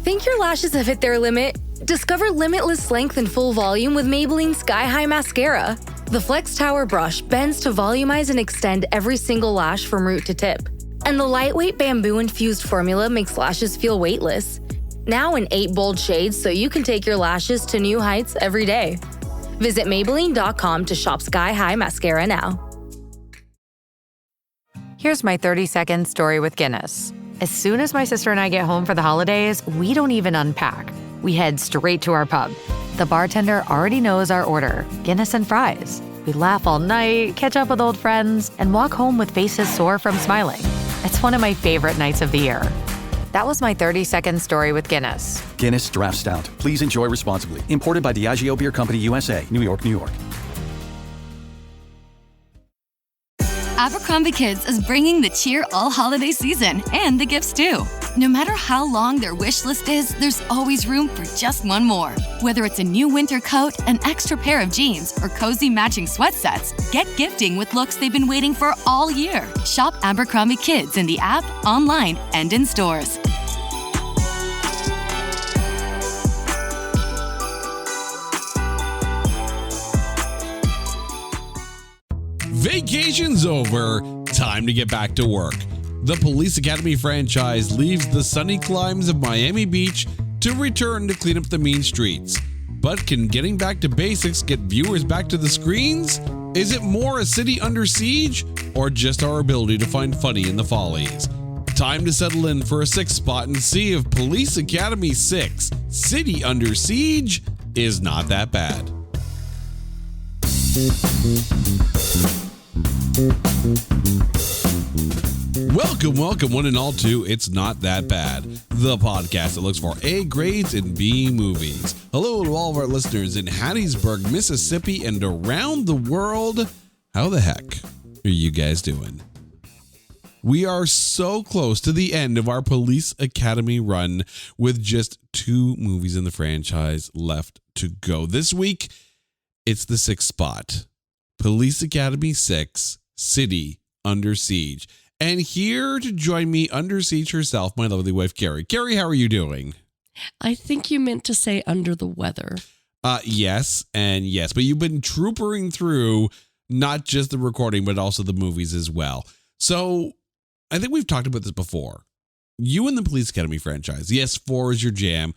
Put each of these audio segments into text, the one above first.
Think your lashes have hit their limit? Discover limitless length and full volume with Maybelline Sky High Mascara. The Flex Tower brush bends to volumize and extend every single lash from root to tip. And the lightweight bamboo-infused formula makes lashes feel weightless. Now in 8 bold shades so you can take your lashes to new heights every day. Visit Maybelline.com to shop Sky High Mascara now. Here's my 30-second story with Guinness. As soon as my sister and I get home for the holidays, we don't even unpack. We head straight to our pub. The bartender already knows our order, Guinness and fries. We laugh all night, catch up with old friends, and walk home with faces sore from smiling. It's one of my favorite nights of the year. That was my 30-second story with Guinness. Guinness Draft Stout. Please enjoy responsibly. Imported by Diageo Beer Company, USA, New York, New York. Abercrombie Kids is bringing the cheer all holiday season and the gifts too. No matter how long their wish list is, there's always room for just one more. Whether it's a new winter coat, an extra pair of jeans, or cozy matching sweat sets, get gifting with looks they've been waiting for all year. Shop Abercrombie Kids in the app, online, and in stores. Vacation's over. Time to get back to work. The Police Academy franchise leaves the sunny climes of Miami Beach to return to clean up the mean streets. But can getting back to basics get viewers back to the screens? Is it more a city under siege, or just our ability to find funny in the follies? Time to settle in for a 6th spot and see if Police Academy 6, City Under Siege, is not that bad. Welcome, one and all, to It's Not That Bad, the podcast that looks for A grades in B movies. Hello to all of our listeners in Hattiesburg, Mississippi, and around the world. How the heck are you guys doing? We are so close to the end of our Police Academy run with just 2 movies in the franchise left to go. This week, it's the 6th spot. Police Academy 6, City Under Siege. And here to join me under siege herself, my lovely wife, Carrie. Carrie, how are you doing? I think you meant to say under the weather. Yes, and yes. But you've been troopering through not just the recording, but also the movies as well. So I think we've talked about this before. You and the Police Academy franchise. Yes, 4 is your jam.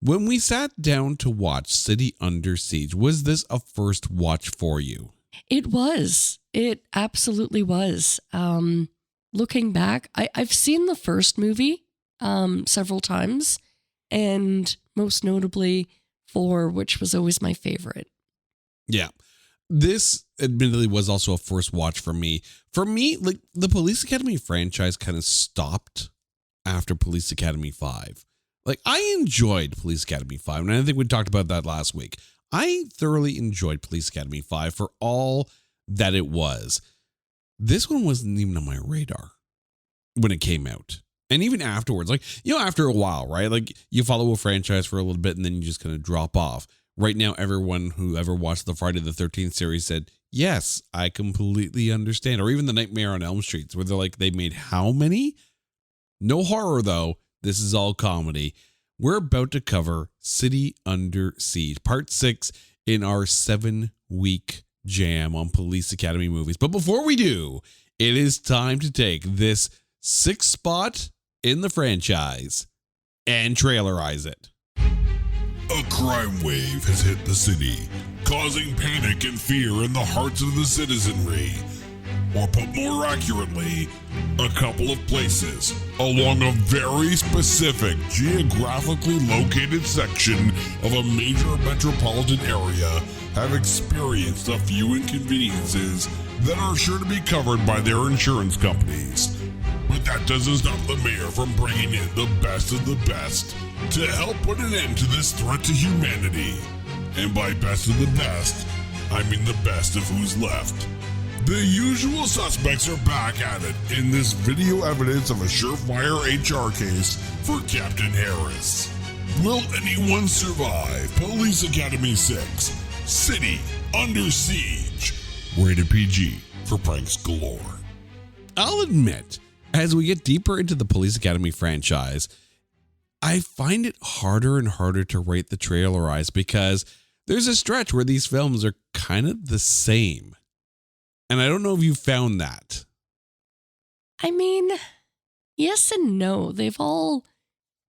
When we sat down to watch City Under Siege, was this a first watch for you? It was. It absolutely was. Looking back, I've seen the first movie several times, and most notably 4, which was always my favorite. Yeah. This admittedly was also a first watch for me. For me, like, the Police Academy franchise kind of stopped after Police Academy 5. Like, I enjoyed Police Academy 5, and I think we talked about that last week. I thoroughly enjoyed Police Academy 5 for all that it was. This one wasn't even on my radar when it came out. And even afterwards, like, you know, after a while, right? Like, you follow a franchise for a little bit and then you just kind of drop off. Right now, everyone who ever watched the Friday the 13th series said, yes, I completely understand. Or even the Nightmare on Elm Street, where they're like, they made how many? No horror, though. This is all comedy. We're about to cover City Under Siege, part 6 in our 7-week jam on Police Academy movies. But before we do, it is time to take this 6th spot in the franchise and trailerize it. A crime wave has hit the city, causing panic and fear in the hearts of the citizenry. Or put more accurately, a couple of places along a very specific geographically located section of a major metropolitan area have experienced a few inconveniences that are sure to be covered by their insurance companies. But that doesn't stop the mayor from bringing in the best of the best to help put an end to this threat to humanity. And by best of the best, I mean the best of who's left. The usual suspects are back at it in this video evidence of a surefire HR case for Captain Harris. Will anyone survive Police Academy 6, City Under Siege? Rated PG for pranks galore. I'll admit, as we get deeper into the Police Academy franchise, I find it harder and harder to rate the trailerize because there's a stretch where these films are kind of the same. And I don't know if you found that. I mean, yes and no. They've all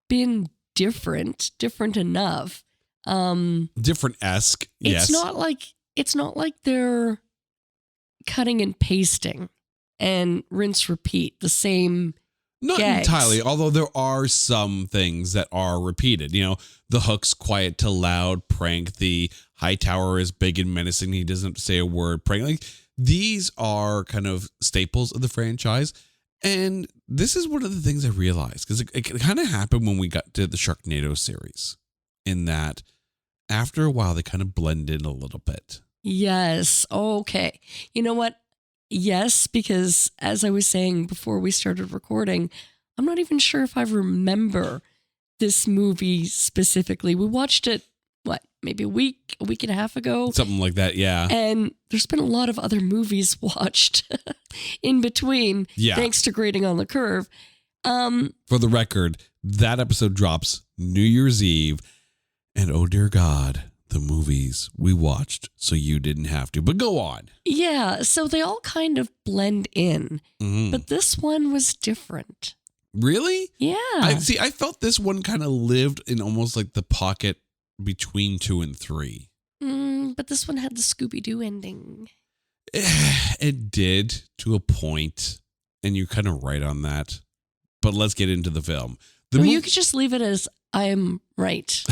been different enough. Different-esque, yes. It's not like they're cutting and pasting and rinse repeat the same Not gags. entirely, although there are some things that are repeated. You know, the hook's quiet to loud prank, the high tower is big and menacing, he doesn't say a word prank. Like, these are kind of staples of the franchise. And this is one of the things I realized, because it kind of happened when we got to the Sharknado series, in that after a while, they kind of blend in a little bit. Yes. Okay. You know what? Yes, because as I was saying before we started recording, I'm not even sure if I remember this movie specifically. We watched it, maybe a week and a half ago? Something like that, yeah. And there's been a lot of other movies watched in between, thanks to Grading on the Curve. For the record, that episode drops New Year's Eve, and oh dear God, the movies we watched so you didn't have to. But go on. Yeah, so they all kind of blend in, Mm-hmm. but this one was different. Really? Yeah. I felt this one kind of lived in almost like the pocket between 2 and 3. But this one had the Scooby-Doo ending. It did, to a point, and you're kind of right on that. But let's get into the film. You could just leave it as I am right.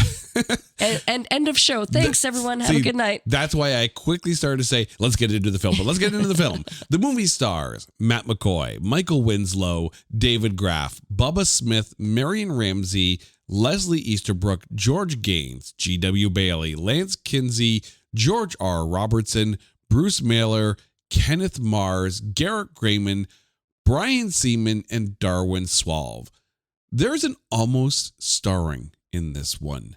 and end of show. Thanks, everyone. Have a good night. That's why I quickly started to say, let's get into the film. But let's get into the film. The movie stars Matt McCoy, Michael Winslow, David Graff, Bubba Smith, Marion Ramsey, Leslie Easterbrook, George Gaines, G.W. Bailey, Lance Kinsey, George R. Robertson, Bruce Mailer, Kenneth Mars, Garrett Grayman, Brian Seaman, and Darwin Swalve. There's an almost starring in this one.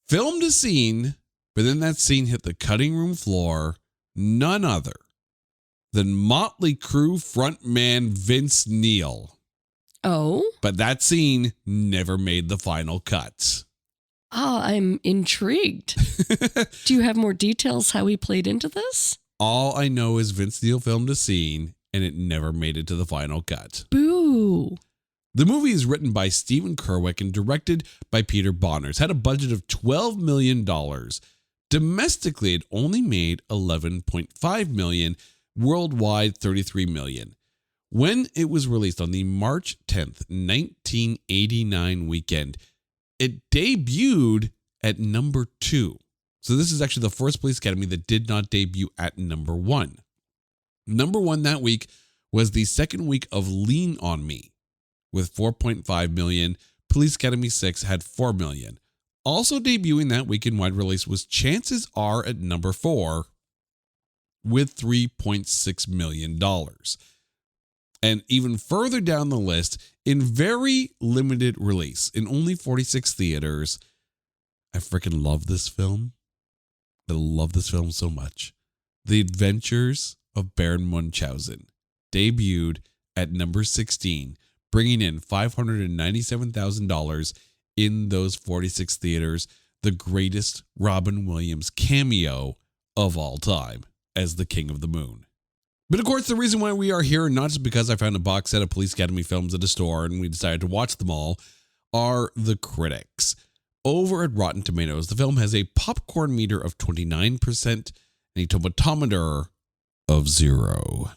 Filmed a scene, but then that scene hit the cutting room floor, none other than Motley Crue frontman Vince Neil. Oh? But that scene never made the final cut. Oh, I'm intrigued. Do you have more details how he played into this? All I know is Vince Neil filmed a scene and it never made it to the final cut. Boo. The movie is written by Stephen Kerwick and directed by Peter Bonners. Had a budget of $12 million. Domestically, it only made $11.5 million. Worldwide, $33 million. When it was released on the March 10th, 1989 weekend, it debuted at number 2. So this is actually the first Police Academy that did not debut at number 1. Number 1 that week was the second week of Lean on Me with 4.5 million. Police Academy 6 had 4 million. Also debuting that week in wide release was Chances Are at number 4 with $3.6 million. And even further down the list, in very limited release, in only 46 theaters, I freaking love this film. I love this film so much. The Adventures of Baron Munchausen debuted at number 16, bringing in $597,000 in those 46 theaters, the greatest Robin Williams cameo of all time as the King of the Moon. But of course, the reason why we are here, not just because I found a box set of Police Academy films at a store and we decided to watch them all, are the critics. Over at Rotten Tomatoes, the film has a popcorn meter of 29% and a tomatometer of 0.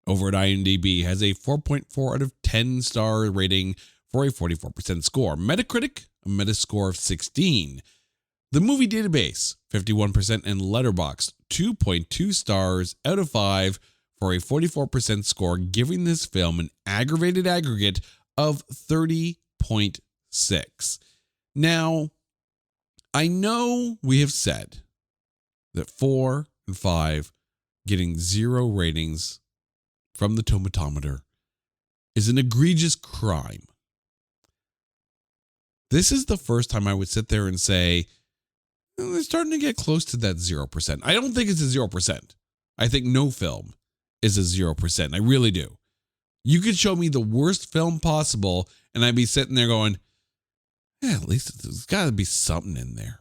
Over at IMDb, has a 4.4 out of 10 star rating for a 44% score. Metacritic, a Metascore of 16. The Movie Database, 51%, and Letterboxd, 2.2 stars out of 5 for a 44% score, giving this film an aggravated aggregate of 30.6. Now, I know we have said that 4 and 5 getting 0 ratings from the tomatometer is an egregious crime. This is the first time I would sit there and say, they're starting to get close to that 0%. I don't think it's a 0%. I think no film is a 0%. I really do. You could show me the worst film possible, and I'd be sitting there going, yeah, at least there's got to be something in there.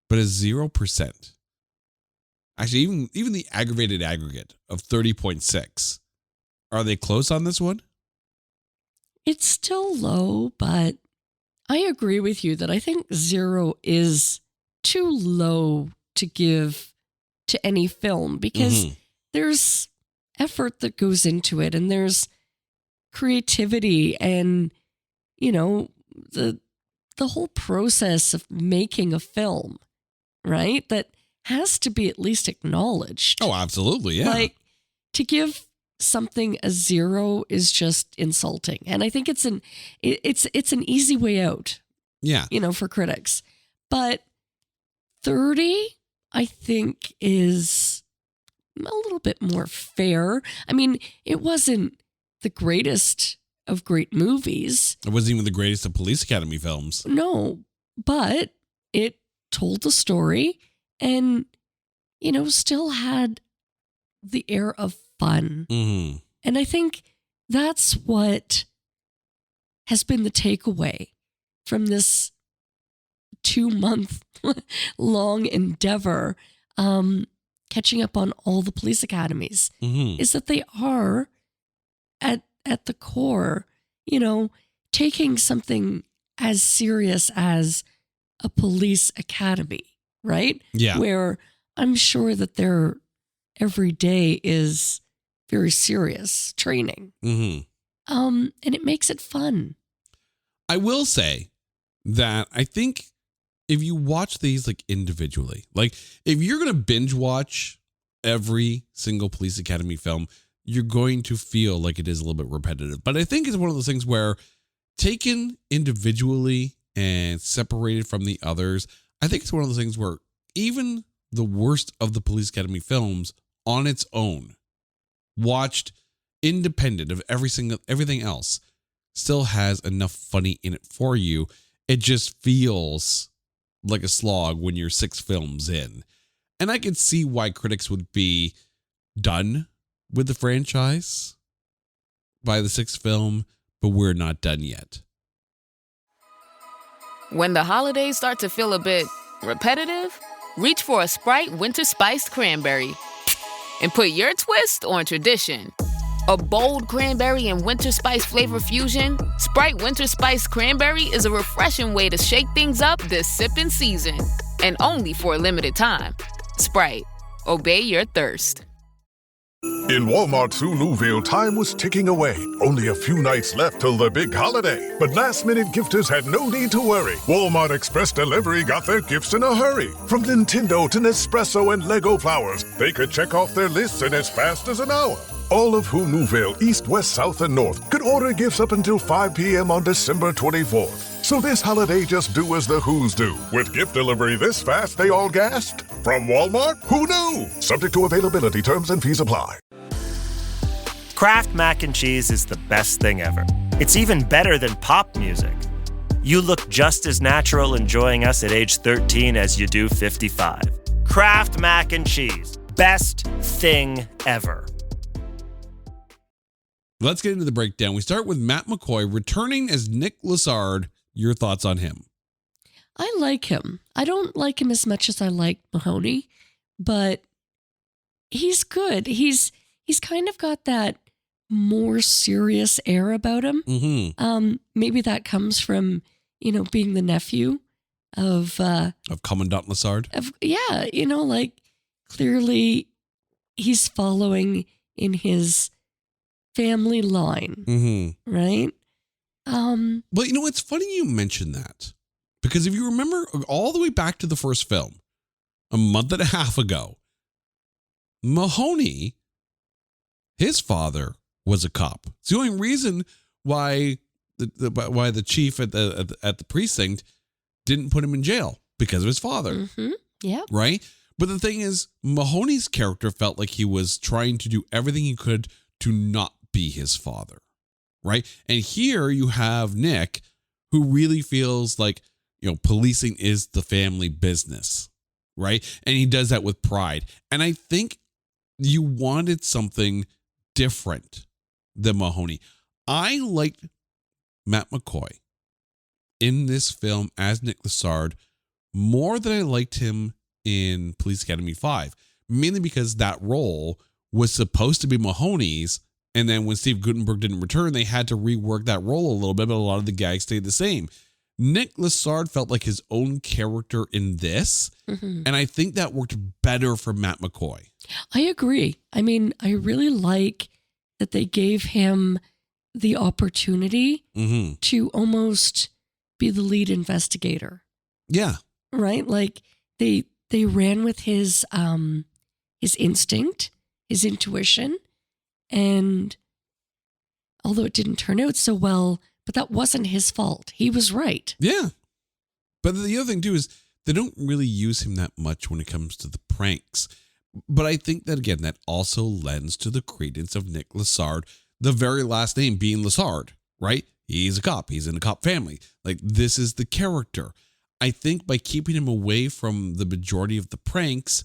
But it's 0%. Actually, even the aggravated aggregate of 30.6. Are they close on this one? It's still low, but I agree with you that I think 0 is too low to give to any film because there's effort that goes into it and there's creativity and, you know, the whole process of making a film, right? That has to be at least acknowledged. Oh, absolutely. Yeah. Like to give something a 0 is just insulting. And I think it's an easy way out. Yeah. You know, for critics. But 30, I think, is a little bit more fair. I mean, it wasn't the greatest of great movies. It wasn't even the greatest of Police Academy films. No, but it told the story and, you know, still had the air of fun. Mm-hmm. And I think that's what has been the takeaway from this 2-month long endeavor, catching up on all the police academies, is that they are at the core, you know, taking something as serious as a police academy, right? Yeah. Where I'm sure that their every day is very serious training. And it makes it fun. I will say that I think if you watch these like individually, like if you're going to binge watch every single Police Academy film, you're going to feel like it is a little bit repetitive. But I think it's one of those things where taken individually and separated from the others, I think it's one of those things where even the worst of the Police Academy films on its own, watched independent of everything else, still has enough funny in it for you. It just feels like a slog when you're 6 films in. And I could see why critics would be done with the franchise by the 6th film, but we're not done yet. When the holidays start to feel a bit repetitive, reach for a Sprite Winter Spiced Cranberry and put your twist on tradition. A bold cranberry and winter spice flavor fusion, Sprite Winter Spiced Cranberry is a refreshing way to shake things up this sipping season. And only for a limited time. Sprite, obey your thirst. In Walmart's Newville, time was ticking away. Only a few nights left till the big holiday. But last-minute gifters had no need to worry. Walmart Express Delivery got their gifts in a hurry. From Nintendo to Nespresso and Lego flowers, they could check off their lists in as fast as an hour. All of Newville, East, West, South, and North could order gifts up until 5 p.m. on December 24th. So this holiday, just do as the Who's do. With gift delivery this fast, they all gasped. From Walmart, who knew? Subject to availability, terms and fees apply. Kraft mac and cheese is the best thing ever. It's even better than pop music. You look just as natural enjoying us at age 13 as you do 55. Kraft mac and cheese. Best thing ever. Let's get into the breakdown. We start with Matt McCoy returning as Nick Lassard. Your thoughts on him? I like him. I don't like him as much as I like Mahoney, but he's good. He's kind of got that more serious air about him. Maybe that comes from, you know, being the nephew of Commandant Lassard. Yeah, you know, like clearly he's following in his family line, right? Well, you know, it's funny you mentioned that because if you remember all the way back to the first film, a month and a half ago, Mahoney, his father was a cop. It's the only reason why the chief at the precinct didn't put him in jail because of his father. Yeah. Right. But the thing is, Mahoney's character felt like he was trying to do everything he could to not be his father. Right. And here you have Nick, who really feels like, you know, policing is the family business. Right. And he does that with pride. And I think you wanted something different than Mahoney. I liked Matt McCoy in this film as Nick Lassard more than I liked him in Police Academy 5, mainly because that role was supposed to be Mahoney's, and then when Steve Guttenberg didn't return, they had to rework that role a little bit, but a lot of the gags stayed the same. Nick Lassard felt like his own character in this, and I think that worked better for Matt McCoy. I agree. I mean, I really like that they gave him the opportunity to almost be the lead investigator. Yeah. Right? Like they ran with his instinct, his intuition, and although it didn't turn out so well, but that wasn't his fault. He was right. Yeah. But the other thing too is they don't really use him that much when it comes to the pranks. But I think that, again, that also lends to the credence of Nick Lassard, the very last name being Lassard, right? He's a cop. He's in a cop family. Like, this is the character. I think by keeping him away from the majority of the pranks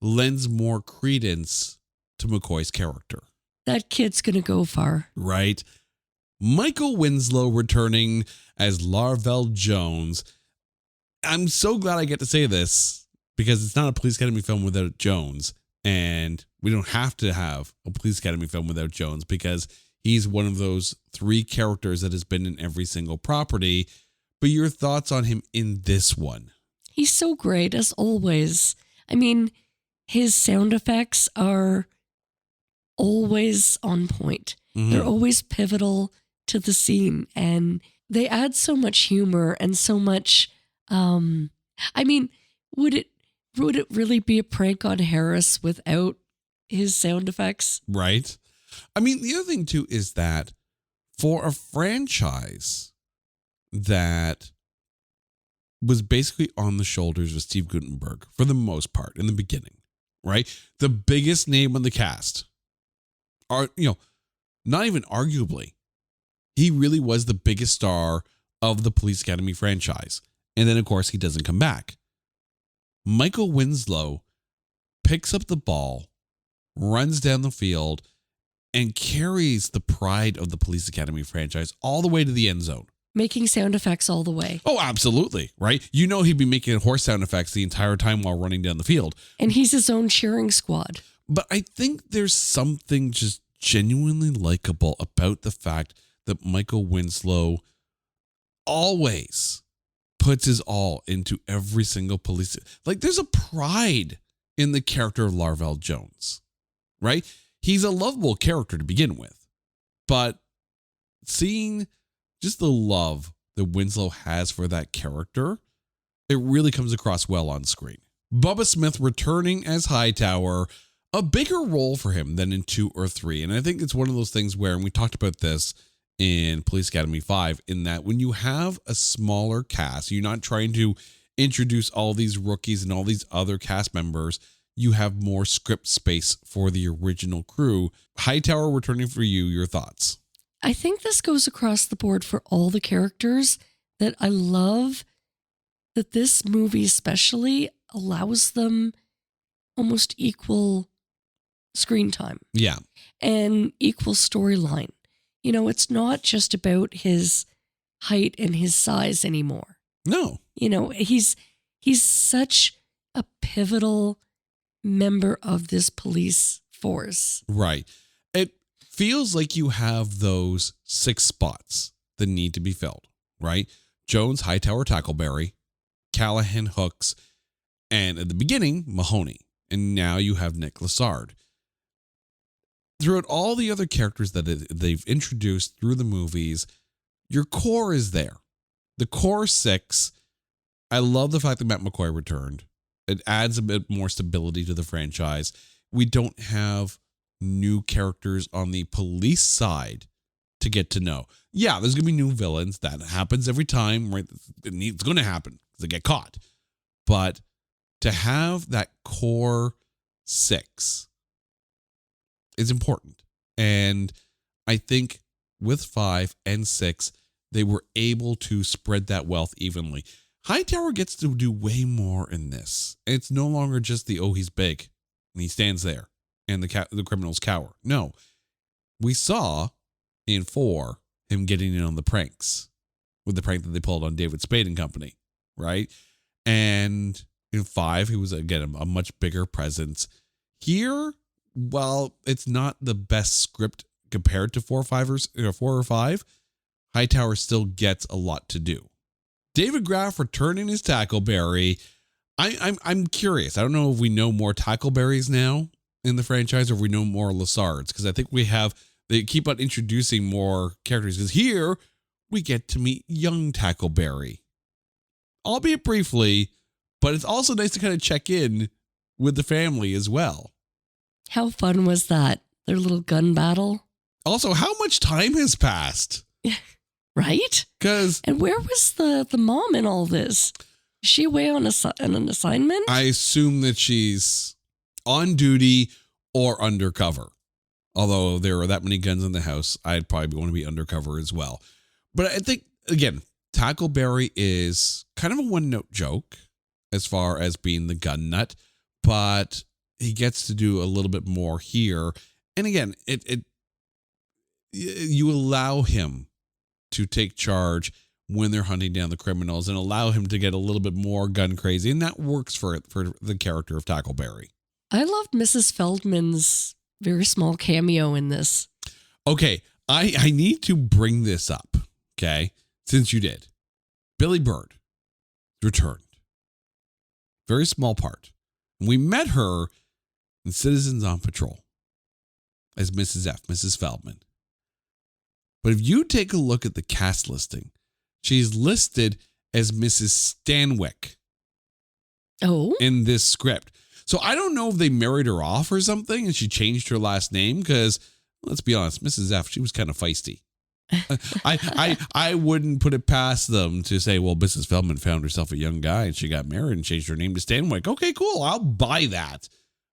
lends more credence to McCoy's character. That kid's going to go far. Right. Michael Winslow returning as Larvell Jones. I'm so glad I get to say this because it's not a Police Academy film without Jones. And we don't have to have a Police Academy film without Jones because he's one of those three characters that has been in every single property. But your thoughts on him in this one? He's so great, as always. I mean, his sound effects are always on point. They're always pivotal to the scene, and they add so much humor and so much. I mean, would it really be a prank on Harris without his sound effects? Right. I mean, the other thing too is that for a franchise that was basically on the shoulders of Steve Guttenberg for the most part in the beginning, right? The biggest name on the cast are, not even arguably, he really was the biggest star of the Police Academy franchise. And then, of course, he doesn't come back. Michael Winslow picks up the ball, runs down the field, and carries the pride of the Police Academy franchise all the way to the end zone. Making sound effects all the way. Oh, absolutely, right? He'd be making horse sound effects the entire time while running down the field. And he's his own cheering squad. But I think there's something just genuinely likable about the fact that Michael Winslow always puts his all into every single police. Like, there's a pride in the character of Larvell Jones, right? He's a lovable character to begin with, but seeing just the love that Winslow has for that character, it really comes across well on screen. Bubba Smith returning as Hightower, a bigger role for him than in 2 or 3. And I think it's one of those things where, and we talked about this in Police Academy 5, in that when you have a smaller cast, you're not trying to introduce all these rookies and all these other cast members, you have more script space for the original crew. Hightower returning for you, your thoughts? I think this goes across the board for all the characters, that I love that this movie especially allows them almost equal screen time. Yeah. And equal storyline. It's not just about his height and his size anymore. No. He's such a pivotal member of this police force. Right. It feels like you have those 6 spots that need to be filled, right? Jones, Hightower, Tackleberry, Callahan, Hooks, and at the beginning, Mahoney. And now you have Nick Lassard. Throughout all the other characters that they've introduced through the movies, your core is there. The core 6. I love the fact that Matt McCoy returned. It adds a bit more stability to the franchise. We don't have new characters on the police side to get to know. Yeah, there's going to be new villains. That happens every time, right? It's going to happen because they get caught. But to have that core 6 is important. And I think with 5 and 6, they were able to spread that wealth evenly. Hightower gets to do way more in this. It's no longer just he's big and he stands there and the criminals cower. No, we saw In 4, him getting in on the pranks with the prank that they pulled on David Spade and Company, right? And in 5, he was, again, a much bigger presence. Here, while it's not the best script compared to 4 or 5, Hightower still gets a lot to do. David Graff returning as Tackleberry. I'm curious. I don't know if we know more Tackleberries now in the franchise or if we know more Lassards, because I think they keep on introducing more characters, because here we get to meet young Tackleberry, albeit briefly, but it's also nice to kind of check in with the family as well. How fun was that? Their little gun battle? Also, how much time has passed? Right? And where was the mom in all this? Is she away on an assignment? I assume that she's on duty or undercover. Although there are that many guns in the house, I'd probably want to be undercover as well. But I think, again, Tackleberry is kind of a one-note joke as far as being the gun nut, but he gets to do a little bit more here. And again, you allow him to take charge when they're hunting down the criminals and allow him to get a little bit more gun crazy. And that works for the character of Tackleberry. I loved Mrs. Feldman's very small cameo in this. Okay, I need to bring this up, okay, since you did. Billy Bird returned. Very small part. And we met her in Citizens on Patrol as Mrs. F, Mrs. Feldman. But if you take a look at the cast listing, she's listed as Mrs. Stanwyck. Oh. In this script. So I don't know if they married her off or something and she changed her last name, because let's be honest, Mrs. F, she was kind of feisty. I wouldn't put it past them to say, well, Mrs. Feldman found herself a young guy and she got married and changed her name to Stanwyck. Okay, cool. I'll buy that.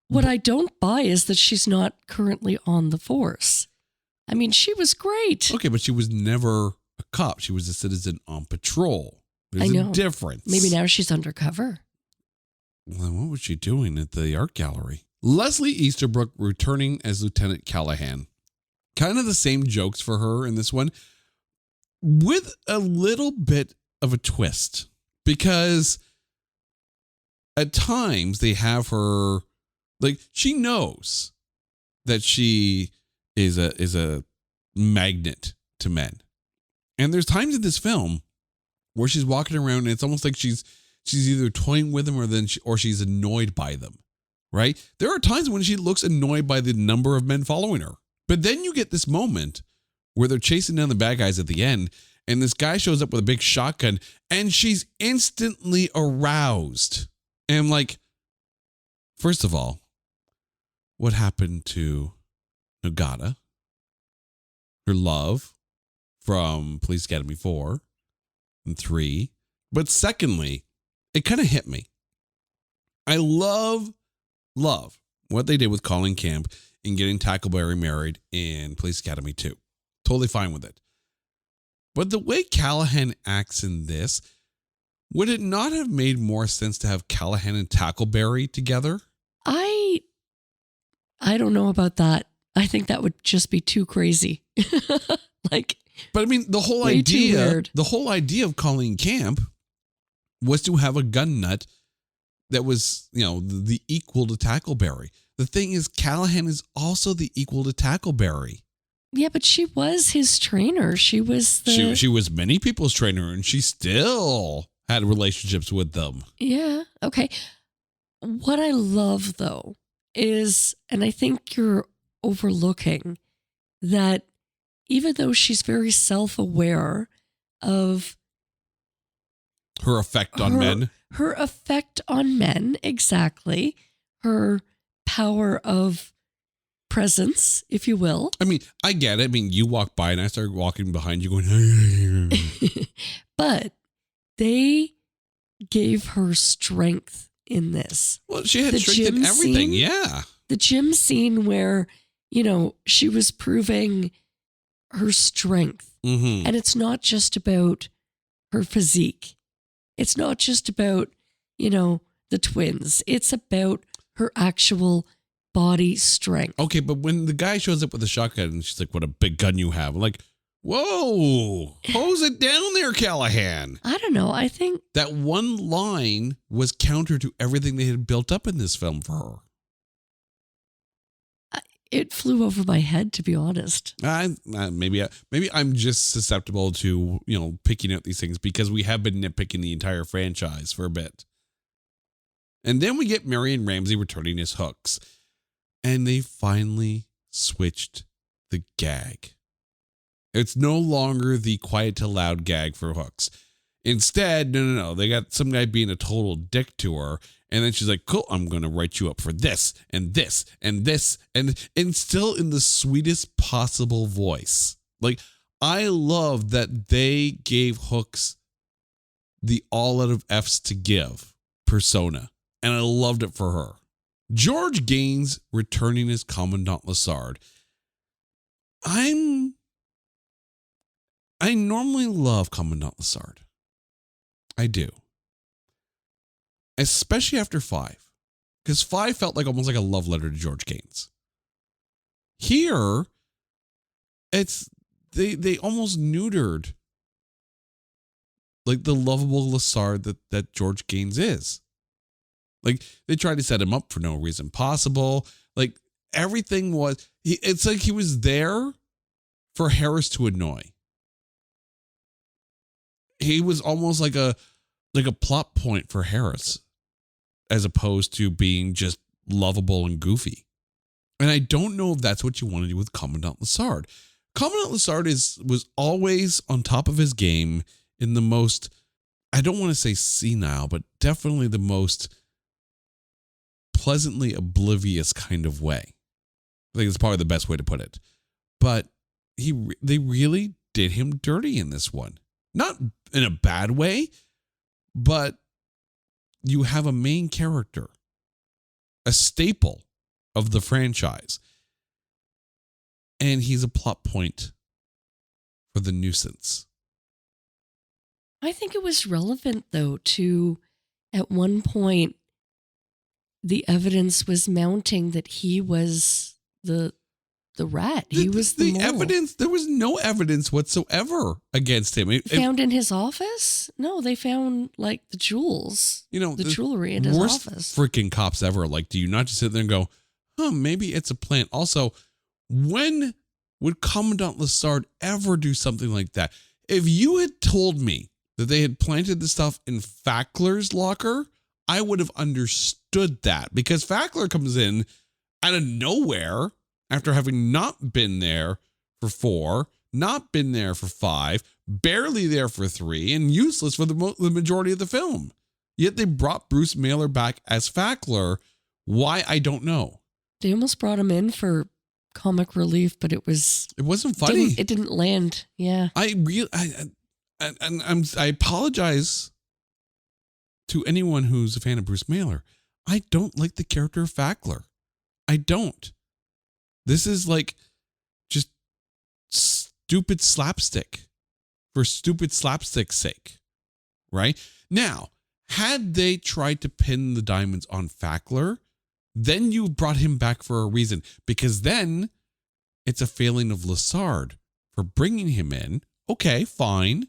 What I don't buy is that she's not currently on the force. I mean, she was great. Okay, but she was never a cop. She was a citizen on patrol. There's a difference. Maybe now she's undercover. Well, what was she doing at the art gallery? Leslie Easterbrook returning as Lieutenant Callahan. Kind of the same jokes for her in this one, with a little bit of a twist, because at times they have her, like, she knows that she is a magnet to men. And there's times in this film where she's walking around and it's almost like she's either toying with them or she's annoyed by them, right? There are times when she looks annoyed by the number of men following her. But then you get this moment where they're chasing down the bad guys at the end, and this guy shows up with a big shotgun, and she's instantly aroused. And I'm like, first of all, what happened to Nagata? Her love from Police Academy 4 and 3. But secondly, it kind of hit me. I love what they did with Colin Camp in getting Tackleberry married in Police Academy 2. Totally fine with it. But the way Callahan acts in this, would it not have made more sense to have Callahan and Tackleberry together? I don't know about that. I think that would just be too crazy. But I mean, the whole idea of Colleen Camp was to have a gun nut that was, the equal to Tackleberry. The thing is, Callahan is also the equal to Tackleberry. Yeah, but she was his trainer. She was she was many people's trainer, and she still had relationships with them. Yeah. Okay. What I love, though, is, and I think you're overlooking, that even though she's very self-aware of her effect on men. Her effect on men, exactly. Her power of presence, if you will. I mean, I get it. I mean, you walk by and I start walking behind you going, but they gave her strength in this. Well, she had strength in everything. Yeah. The gym scene where, she was proving her strength. Mm-hmm. And it's not just about her physique. It's not just about, the twins. It's about her actual body strength. Okay, but when the guy shows up with a shotgun and she's like, what a big gun you have. I'm like, whoa, hose it down there, Callahan. I don't know. I think That one line was counter to everything they had built up in this film for her. it flew over my head, to be honest. Maybe I'm just susceptible to, picking out these things because we have been nitpicking the entire franchise for a bit. And then we get Marion Ramsey returning his hooks. And they finally switched the gag. It's no longer the quiet to loud gag for hooks. Instead, no. They got some guy being a total dick to her. And then she's like, cool, I'm going to write you up for this and this and this. And still in the sweetest possible voice. Like, I love that they gave Hooks the all out of F's to give persona. And I loved it for her. George Gaines returning as Commandant Lassard. I normally love Commandant Lassard. I do. Especially after 5. Because 5 felt like almost like a love letter to George Gaines. Here, it's they almost neutered like the lovable Lassard that George Gaines is. Like, they tried to set him up for no reason possible. Like, everything was... It's like he was there for Harris to annoy. He was almost like a plot point for Harris, as opposed to being just lovable and goofy. And I don't know if that's what you want to do with Commandant Lassard. Commandant Lassard was always on top of his game in the most... I don't want to say senile, but definitely the most... pleasantly oblivious kind of way. I think it's probably the best way to put it. But they really did him dirty in this one. Not in a bad way, but you have a main character, a staple of the franchise, and he's a plot point for the nuisance. I think it was relevant, though, to at one point, the evidence was mounting that he was the rat. He was the mole. Evidence. There was no evidence whatsoever against him. Found in his office? No, they found like the jewels. The jewelry in his office. Worst freaking cops ever. Like, do you not just sit there and go, maybe it's a plant? Also, when would Commandant Lassard ever do something like that? If you had told me that they had planted the stuff in Fackler's locker, I would have understood that, because Fackler comes in out of nowhere after having not been there for 4, not been there for 5, barely there for 3, and useless for the majority of the film. Yet they brought Bruce Mailer back as Fackler. Why, I don't know. They almost brought him in for comic relief, but it wasn't funny. It didn't land. Yeah. I apologize to anyone who's a fan of Bruce Mailer. I don't like the character of Fackler. I don't. This is like just stupid slapstick for stupid slapstick's sake, right? Now, had they tried to pin the diamonds on Fackler, then you brought him back for a reason, because then it's a failing of Lassard for bringing him in. Okay, fine.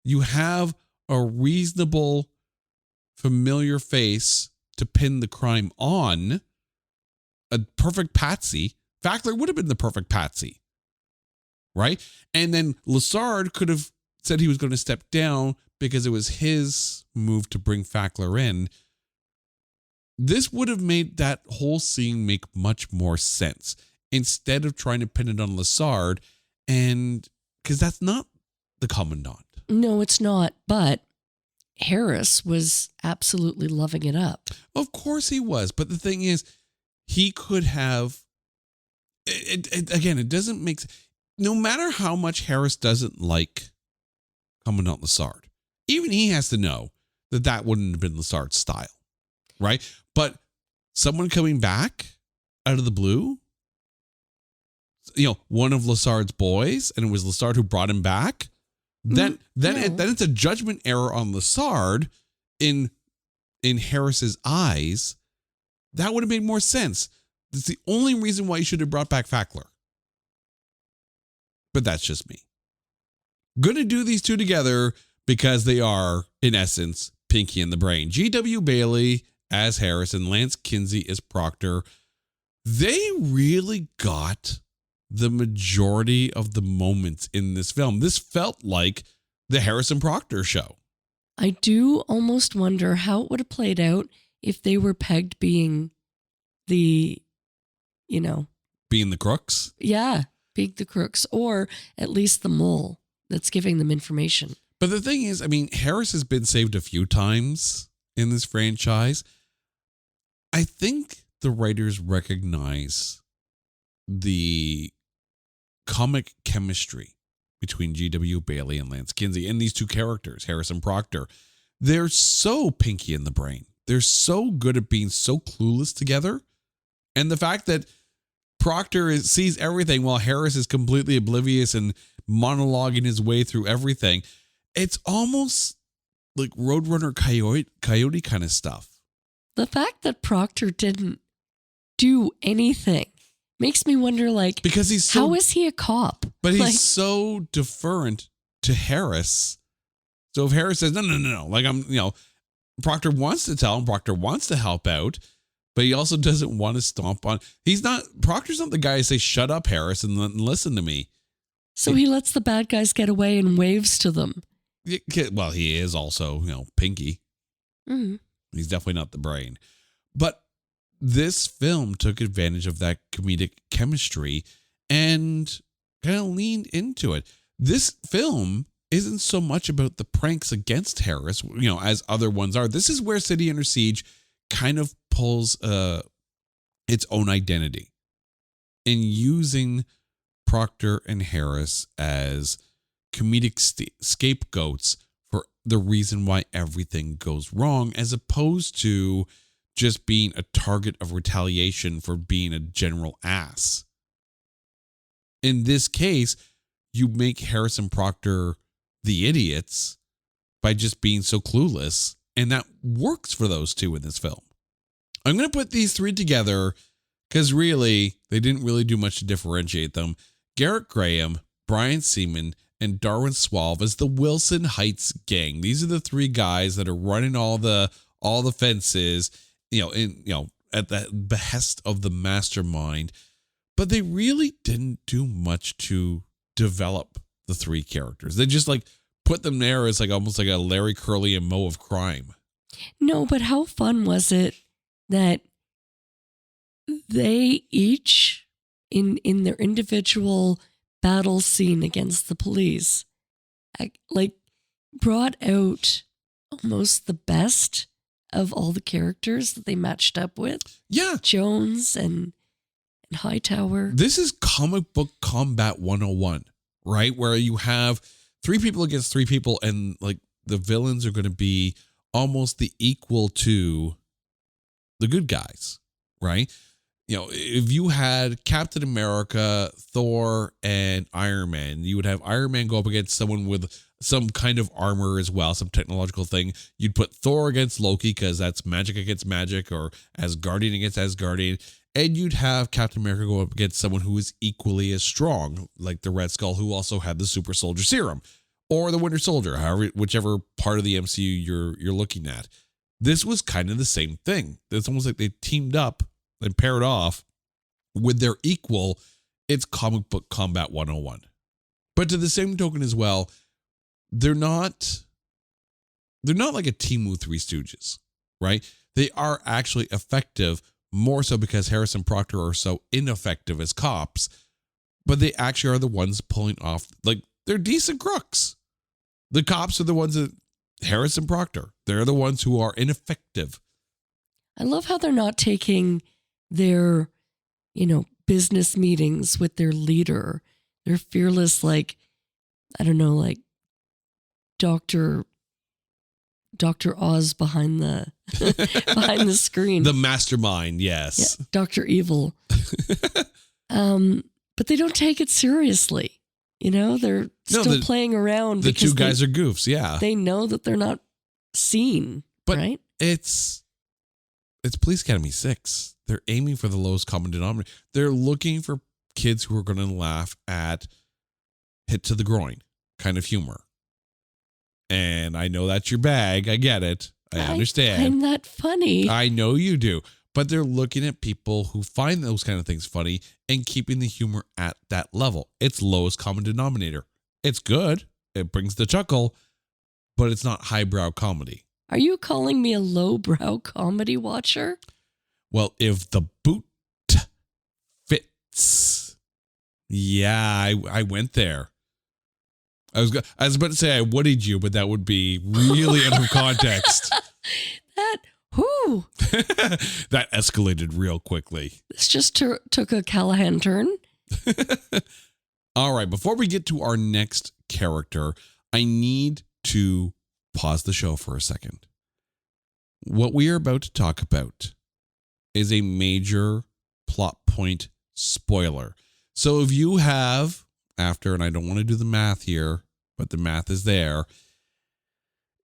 You have a reasonable, familiar face to pin the crime on. A perfect patsy. Fackler would have been the perfect patsy, right? And then Lassard could have said he was going to step down because it was his move to bring Fackler in. This would have made that whole scene make much more sense, instead of trying to pin it on Lassard, and because that's not the Commandant. No, it's not. But Harris was absolutely loving it up. Of course he was. But the thing is, he could have, it doesn't make, no matter how much Harris doesn't like Commandant Lassard, even he has to know that wouldn't have been Lassard's style, right? But someone coming back out of the blue, one of Lassard's boys, and it was Lassard who brought him back, then it's a judgment error on Lassard in Harris's eyes. That would have made more sense. That's the only reason why you should have brought back Fackler. But that's just me. Gonna do these two together because they are, in essence, Pinky and the Brain. G.W. Bailey as Harris and Lance Kinsey as Proctor. They really got the majority of the moments in this film. This felt like the Harrison Proctor show. I do almost wonder how it would have played out if they were pegged being the, being the crooks. Yeah, being the crooks, or at least the mole that's giving them information. But the thing is, I mean, Harris has been saved a few times in this franchise. I think the writers recognize the comic chemistry between G.W. Bailey and Lance Kinsey and these two characters, Harris and Proctor. They're so Pinky in the Brain. They're so good at being so clueless together. And the fact that Proctor sees everything while Harris is completely oblivious and monologuing his way through everything. It's almost like Roadrunner Coyote kind of stuff. The fact that Proctor didn't do anything makes me wonder, because he's so, how is he a cop? But he's so deferent to Harris. So if Harris says, no, Proctor wants to tell him, Proctor wants to help out, but he also doesn't want to stomp on. Proctor's not the guy to say, shut up, Harris, and listen to me. So he lets the bad guys get away and waves to them. Well, he is also, Pinky. Mm-hmm. He's definitely not the Brain. But this film took advantage of that comedic chemistry and kind of leaned into it. This film isn't so much about the pranks against Harris, as other ones are. This is where City Under Siege kind of pulls its own identity in using Proctor and Harris as comedic scapegoats for the reason why everything goes wrong, as opposed to just being a target of retaliation for being a general ass. In this case, you make Harris and Proctor the idiots by just being so clueless, and that works for those two in this film. I'm going to put these three together because really, they didn't really do much to differentiate them. Garrett Graham, Brian Seaman, and Darwin Suave as the Wilson Heights gang. These are the three guys that are running all the fences, at the behest of the mastermind. But they really didn't do much to develop the three characters. They just put them there as almost like a Larry, Curly, and Moe of crime. No, but how fun was it that they each in their individual battle scene against the police brought out almost the best of all the characters that they matched up with. Yeah. Jones and Hightower. This is comic book combat 101, right? Where you have three people against three people, and the villains are going to be almost the equal to the good guys, right? If you had Captain America, Thor, and Iron Man, you would have Iron Man go up against someone with some kind of armor as well, some technological thing. You'd put Thor against Loki because that's magic against magic, or Asgardian against Asgardian. And you'd have Captain America go up against someone who is equally as strong, like the Red Skull, who also had the super soldier serum, or the Winter Soldier, whichever part of the MCU you're looking at. This was kind of the same thing. It's almost like they teamed up and paired off with their equal. It's comic book combat 101. But to the same token as well, they're not like a team with Three Stooges, right? They are actually effective, more so because Harris and Proctor are so ineffective as cops, but they actually are the ones pulling off, they're decent crooks. The cops are the ones that, Harris and Proctor, they're the ones who are ineffective. I love how they're not taking their, business meetings with their leader. They're fearless, Dr. Oz behind the behind the screen. The mastermind, yes. Yeah, Dr. Evil. But they don't take it seriously. They're still playing around. The two guys are goofs, yeah. They know that they're not seen, but right? It's it's Police Academy 6. They're aiming for the lowest common denominator. They're looking for kids who are going to laugh at hit to the groin kind of humor. And I know that's your bag. I get it. I understand. I'm not funny. I know you do. But they're looking at people who find those kind of things funny and keeping the humor at that level. It's lowest common denominator. It's good. It brings the chuckle, but it's not highbrow comedy. Are you calling me a lowbrow comedy watcher? Well, if the boot fits. Yeah, I went there. I was about to say I woodied you, but that would be really out of context. That escalated real quickly. This just took a Callahan turn. All right, before we get to our next character, I need to pause the show for a second. What we are about to talk about is a major plot point spoiler. So if you have, and I don't want to do the math here, but the math is there.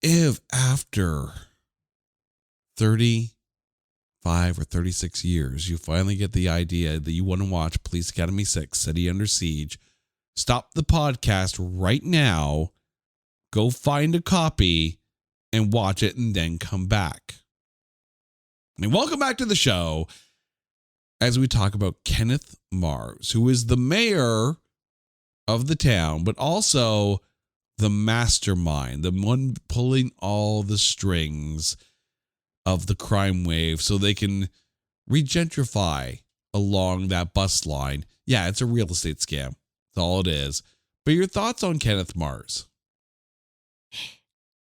If after 35 or 36 years, you finally get the idea that you want to watch Police Academy 6, City Under Siege, stop the podcast right now, go find a copy and watch it and then come back. And welcome back to the show as we talk about Kenneth Mars, who is the mayor of the town, but also the mastermind, the one pulling all the strings of the crime wave so they can regentrify along that bus line. Yeah, it's a real estate scam. That's all it is. But your thoughts on Kenneth Mars?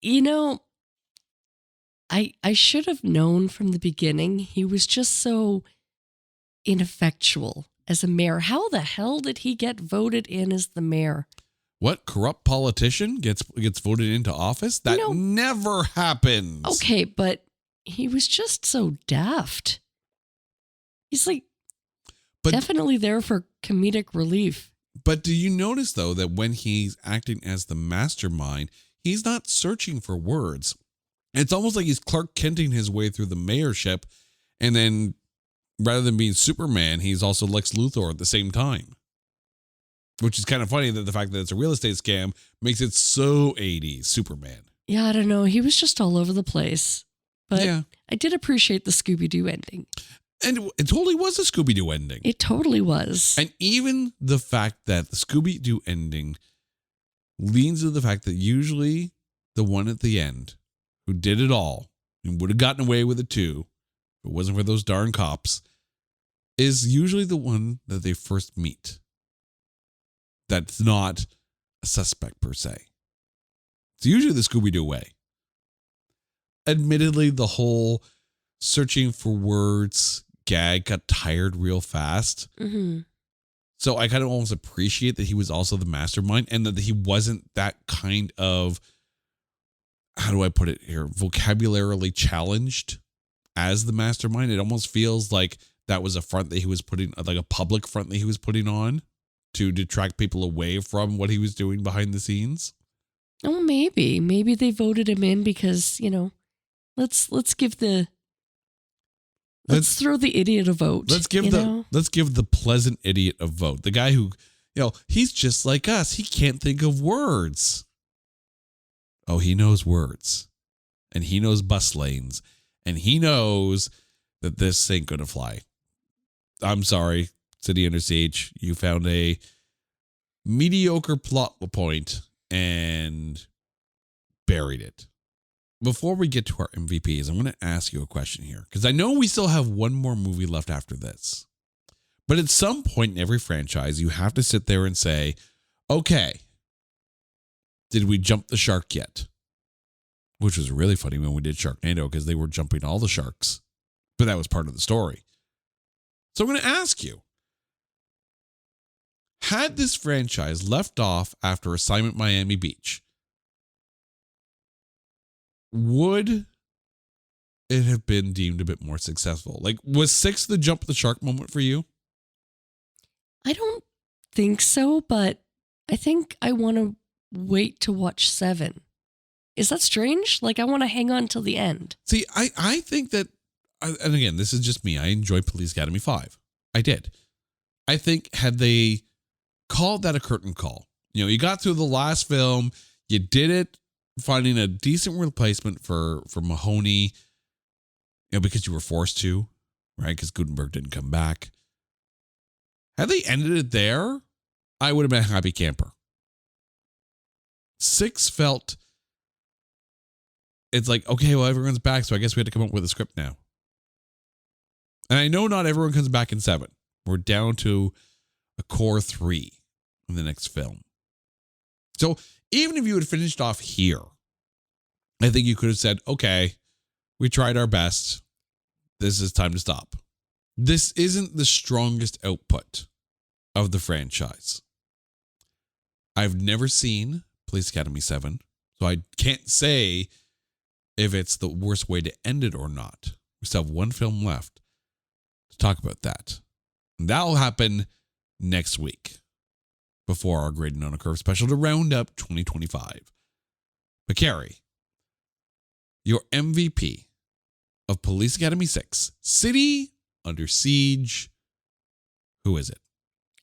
You know, I should have known from the beginning he was just so ineffectual as a mayor. How the hell did he get voted in as the mayor? What, corrupt politician gets voted into office? That never happens. Okay, but he was just so daft. He's like definitely there for comedic relief. But do you notice, though, that when he's acting as the mastermind, he's not searching for words. It's almost like he's Clark Kenting his way through the mayorship, and then rather than being Superman, he's also Lex Luthor at the same time. Which is kind of funny that the fact that it's a real estate scam makes it so 80s Superman. Yeah, I don't know. He was just all over the place. But yeah. I did appreciate the Scooby-Doo ending. And it totally was a Scooby-Doo ending. It totally was. And even the fact that the Scooby-Doo ending leans to the fact that usually the one at the end who did it all and would have gotten away with it too, if it wasn't for those darn cops, is usually the one that they first meet. That's not a suspect per se. It's usually the Scooby-Doo way. Admittedly, the whole searching for words gag got tired real fast. Mm-hmm. So I kind of almost appreciate that he was also the mastermind and that he wasn't that kind of, how do I put it here, vocabularily challenged as the mastermind. It almost feels like that was a front that he was putting, like a public front that he was putting on to detract people away from what he was doing behind the scenes. Oh, maybe they voted him in because, let's throw the idiot a vote. Let's give the pleasant idiot a vote. The guy who, he's just like us. He can't think of words. Oh, he knows words. And he knows bus lanes. And he knows that this ain't gonna fly. I'm sorry, City Under Siege. You found a mediocre plot point and buried it. Before we get to our MVPs, I'm going to ask you a question here, because I know we still have one more movie left after this. But at some point in every franchise, you have to sit there and say, okay, did we jump the shark yet? Which was really funny when we did Sharknado, because they were jumping all the sharks. But that was part of the story. So I'm going to ask you, had this franchise left off after Assignment Miami Beach, would it have been deemed a bit more successful? Like, was 6 the jump the shark moment for you? I don't think so, but I think I want to wait to watch 7. Is that strange? Like, I want to hang on till the end. See, I think that and again, this is just me. I enjoyed Police Academy 5. I did. I think had they called that a curtain call, you got through the last film, you did it, finding a decent replacement for Mahoney, because you were forced to, right? Because Gutenberg didn't come back. Had they ended it there, I would have been a happy camper. 6 felt, it's like, okay, well, everyone's back, so I guess we had to come up with a script now. And I know not everyone comes back in 7. We're down to a core 3 in the next film. So even if you had finished off here, I think you could have said, okay, we tried our best. This is time to stop. This isn't the strongest output of the franchise. I've never seen Police Academy 7, so I can't say if it's the worst way to end it or not. We still have one film left to talk about that. And that'll happen next week before our Grading on a Curve special to round up 2025. But Carrie, your MVP of Police Academy 6, City Under Siege, who is it?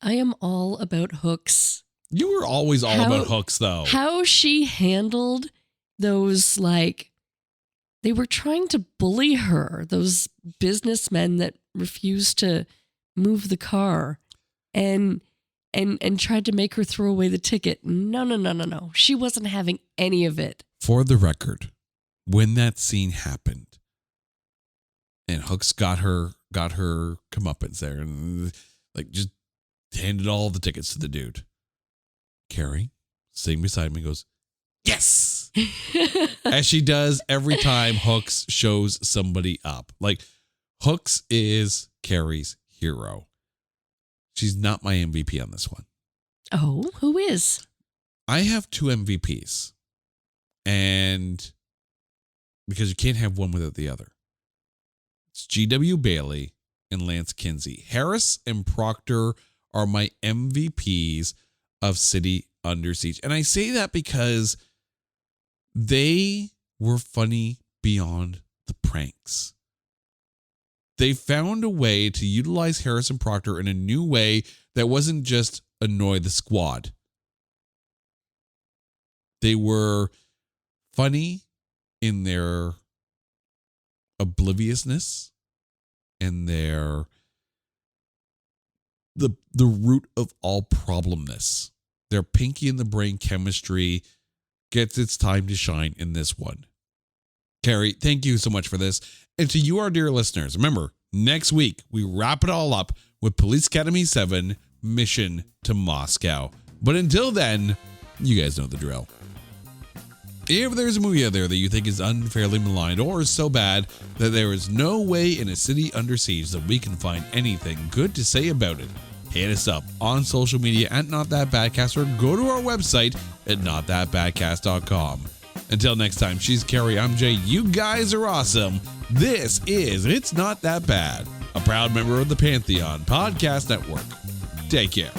I am all about Hooks. You were always all about Hooks, though. How she handled those, they were trying to bully her, those businessmen that refused to move the car and tried to make her throw away the ticket. No. She wasn't having any of it. For the record, when that scene happened and Hooks got her comeuppance there and just handed all the tickets to the dude, Carrie, sitting beside me, goes, yes! As she does every time Hooks shows somebody up. Hooks is Carrie's hero. She's not my MVP on this one. Oh, who is? I have 2 MVPs. And because you can't have one without the other. It's G.W. Bailey and Lance Kinsey. Harris and Proctor are my MVPs of City Under Siege. And I say that because they were funny beyond the pranks. They found a way to utilize Harrison Proctor in a new way that wasn't just annoy the squad. They were funny in their obliviousness and their the root of all problemness. Their pinky in the brain chemistry gets its time to shine in this one. Carrie, thank you so much for this. And to you, our dear listeners, remember, next week, we wrap it all up with Police Academy 7, Mission to Moscow. But until then, you guys know the drill. If there's a movie out there that you think is unfairly maligned or is so bad that there is no way in a city under siege that we can find anything good to say about it, hit us up on social media at NotThatBadcast or go to our website at NotThatBadcast.com. Until next time, she's Carrie, I'm Jay. You guys are awesome. This is It's Not That Bad, a proud member of the Pantheon Podcast Network. Take care.